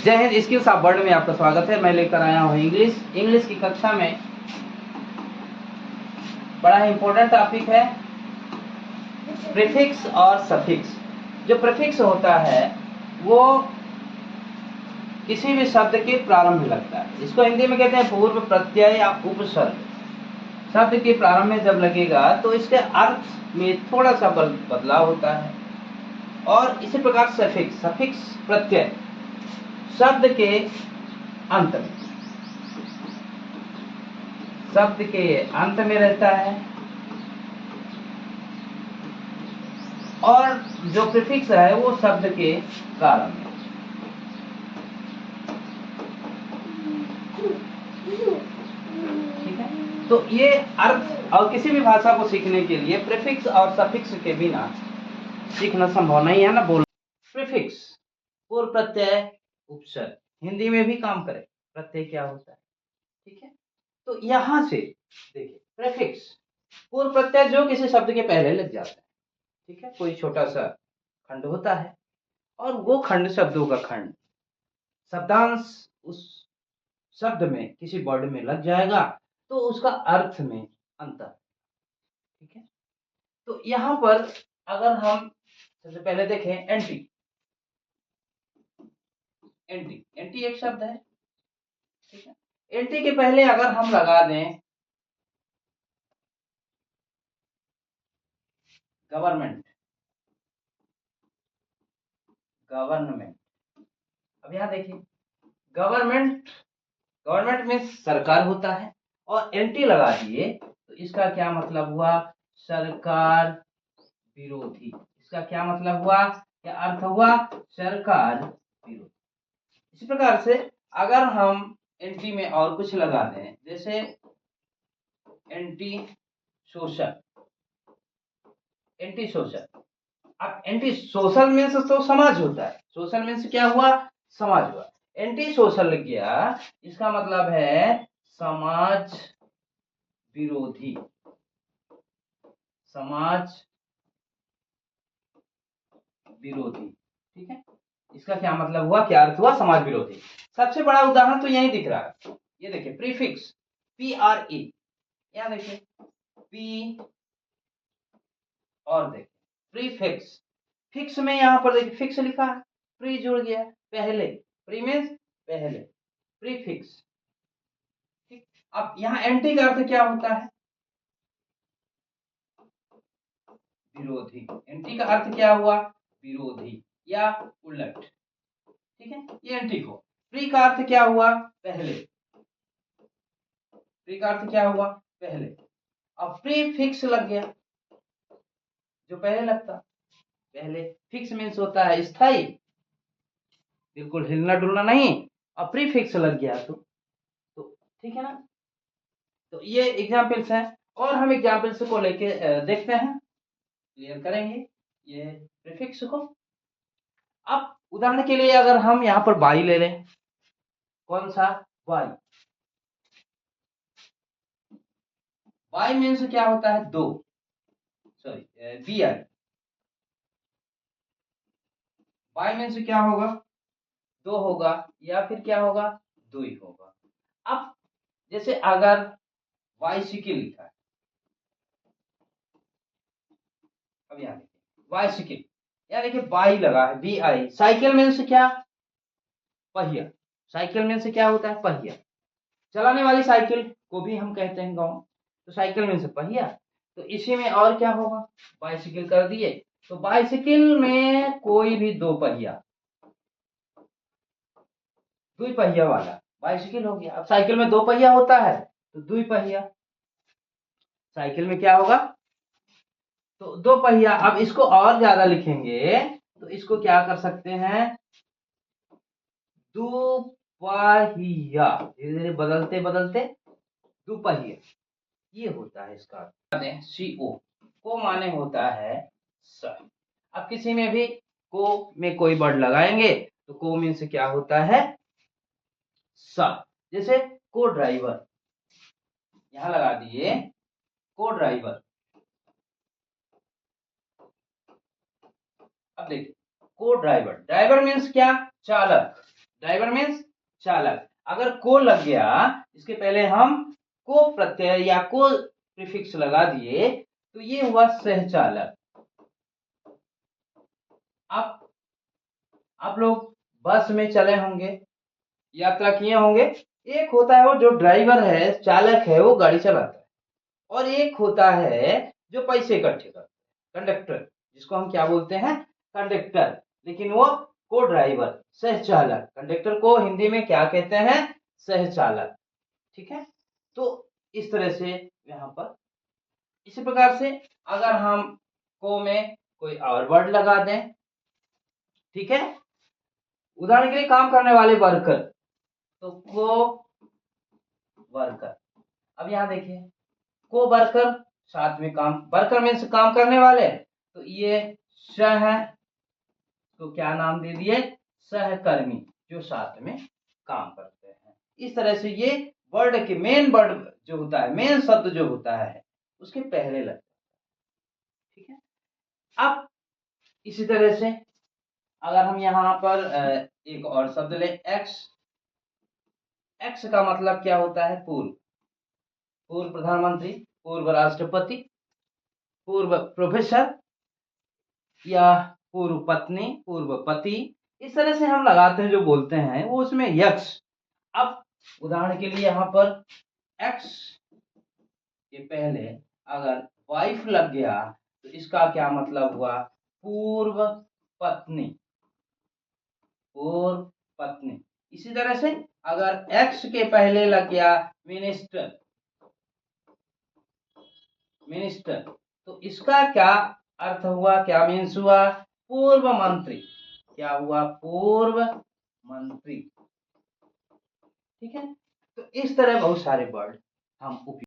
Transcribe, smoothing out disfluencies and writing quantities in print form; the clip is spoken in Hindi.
जय हिंद। स्किल्स ऑफ वर्ड में आपका स्वागत है। मैं लेकर आया हूँ इंग्लिश की कक्षा में बड़ा ही इंपॉर्टेंट टॉपिक है प्रीफिक्स और सफिक्स। जो प्रीफिक्स होता है वो किसी भी शब्द के प्रारंभ में लगता है। इसको हिंदी में कहते हैं पूर्व प्रत्यय या उपसर्ग। शब्द के प्रारंभ में जब लगेगा तो इसके अर्थ में थोड़ा सा बदलाव होता है। और इसी प्रकार सफिक्स प्रत्यय शब्द के अंत में रहता है। और जो प्रीफिक्स है वो शब्द के प्रारंभ में। ठीक है, तो ये अर्थ और किसी भी भाषा को सीखने के लिए प्रीफिक्स और सफिक्स के बिना सीखना संभव नहीं है ना। बोल प्रीफिक्स पूर्व प्रत्यय उपसर्ग हिंदी में भी काम करे। प्रत्यय क्या होता है, ठीक है। तो यहां से देखिए प्रीफिक्स पूर्व प्रत्यय जो किसी शब्द के पहले लग जाता है, ठीक है। कोई छोटा सा खंड होता है और वो खंड शब्दों का खंड शब्दांश उस शब्द में किसी वर्ड में लग जाएगा तो उसका अर्थ में अंतर, ठीक है। तो यहां पर अगर हम सबसे पहले देखें एंटी एक शब्द है, ठीक है। एंटी के पहले अगर हम लगा दें गवर्नमेंट, अब यहां देखिए गवर्नमेंट में सरकार होता है और एंटी लगा दिए तो इसका क्या मतलब हुआ, सरकार विरोधी। इसका क्या मतलब हुआ, क्या अर्थ हुआ, सरकार विरोधी। इसी प्रकार से अगर हम एंटी में और कुछ लगा दें जैसे एंटी सोशल, अब एंटी सोशल मीन्स तो समाज होता है। सोशल मीन्स क्या हुआ, समाज हुआ। एंटी सोशल लग गया, इसका मतलब है समाज विरोधी। ठीक है, इसका क्या मतलब हुआ, क्या अर्थ हुआ, समाज विरोधी। सबसे बड़ा उदाहरण तो यही दिख रहा है। ये देखिए प्रीफिक्स PRE, यहाँ देखिए पी और देखिए प्रीफिक्स। फिक्स में यहाँ पर देखिए फिक्स लिखा है, प्री जुड़ गया पहले, प्री मीन्स पहले, प्रीफिक्स। ठीक, अब यहाँ एंटी का अर्थ क्या होता है, विरोधी। एंटी का अर्थ क्या हुआ, विरोधी या उलट, ठीक है। ये एंटी को। प्री का अर्थ क्या हुआ, पहले। प्री का अर्थ क्या हुआ, पहले। अब प्रीफिक्स लग गया, जो पहले लगता, पहले। फिक्स मीन्स होता है स्थायी, बिल्कुल हिलना डुलना नहीं। अब प्रीफिक्स लग गया तो ठीक है ना। तो ये एग्जाम्पल्स हैं और हम एग्जाम्पल्स को लेके देखते हैं, क्लियर करेंगे ये प्रीफिक्स को। अब उदाहरण के लिए अगर हम यहाँ पर बाई ले लें, कौन सा, बाई। बाई मीन्स क्या होता है, दो, सॉरी BI। बाई मीन्स क्या होगा, दो होगा या फिर क्या होगा, दो ही होगा। अब जैसे अगर बाइसिकल लिखा है, अब यहाँ देखिए बाइसिकल, यहाँ देखिए बाई लगा है BI। साइकिल मीन्स क्या, पहिया। साइकिल मीन्स क्या होता है, पहिया। चलाने वाली साइकिल को भी हम कहते हैं गाँव, तो साइकिल मीन्स पहिया। तो इसी में और क्या होगा, बाइसिकल कर दिए तो बाइसिकल में कोई भी दो पहिया, दुई पहिया वाला बाइसिकल हो गया। अब साइकिल में दो पहिया होता है तो दुई पहिया, साइकिल में क्या होगा, तो दो पहिया। अब इसको और ज्यादा लिखेंगे तो इसको क्या कर सकते हैं, दुपहिया। धीरे धीरे बदलते बदलते दुपहिया, ये होता है इसका। CO को माने होता है स। अब किसी में भी को में कोई वर्ड लगाएंगे तो को मीन्स क्या होता है, स। जैसे को ड्राइवर, यहां लगा दिए को ड्राइवर। अब देखिए को ड्राइवर, ड्राइवर मीन्स क्या, चालक। ड्राइवर मीन्स चालक। अगर को लग गया, इसके पहले हम को प्रत्यय या को प्रीफिक्स लगा दिए तो ये हुआ सहचालक। आप लोग बस में चले होंगे, यात्रा किए होंगे। एक होता है वो जो ड्राइवर है, चालक है, वो गाड़ी चलाता है, और एक होता है जो पैसे इकट्ठे करता है, कंडक्टर, जिसको हम क्या बोलते हैं, कंडक्टर। लेकिन वो को ड्राइवर, सहचालक। कंडक्टर को हिंदी में क्या कहते हैं, सहचालक। ठीक है, तो इस तरह से यहाँ पर इसी प्रकार से अगर हम को में कोई और वर्ड लगा दें, ठीक है, उदाहरण के लिए काम करने वाले वर्कर, तो को वर्कर। अब यहां देखिए, को वर्कर, साथ में काम, वर्कर मीन्स काम करने वाले, तो ये सह, तो क्या नाम दे दिए, सहकर्मी, जो साथ में काम करते हैं। इस तरह से ये वर्ड के मेन वर्ड जो होता है, मेन शब्द जो होता है, उसके पहले लगता है। ठीक है, अब इसी तरह से अगर हम यहाँ पर एक और शब्द ले, एक्स। एक्स का मतलब क्या होता है, पूर्व। पूर्व प्रधानमंत्री, पूर्व राष्ट्रपति, पूर्व प्रोफेसर, या पूर्व पत्नी, पूर्व पति। इस तरह से हम लगाते हैं, जो बोलते हैं वो उसमें यक्स। अब उदाहरण के लिए यहाँ पर एक्स के पहले अगर वाइफ लग गया तो इसका क्या मतलब हुआ, पूर्व पत्नी, पूर्व पत्नी। इसी तरह से अगर एक्स के पहले लग गया मिनिस्टर, मिनिस्टर, तो इसका क्या अर्थ हुआ, क्या मीन्स हुआ, पूर्व मंत्री। क्या हुआ, पूर्व मंत्री। ठीक है, तो इस तरह बहुत सारे वर्ड हम उपयोग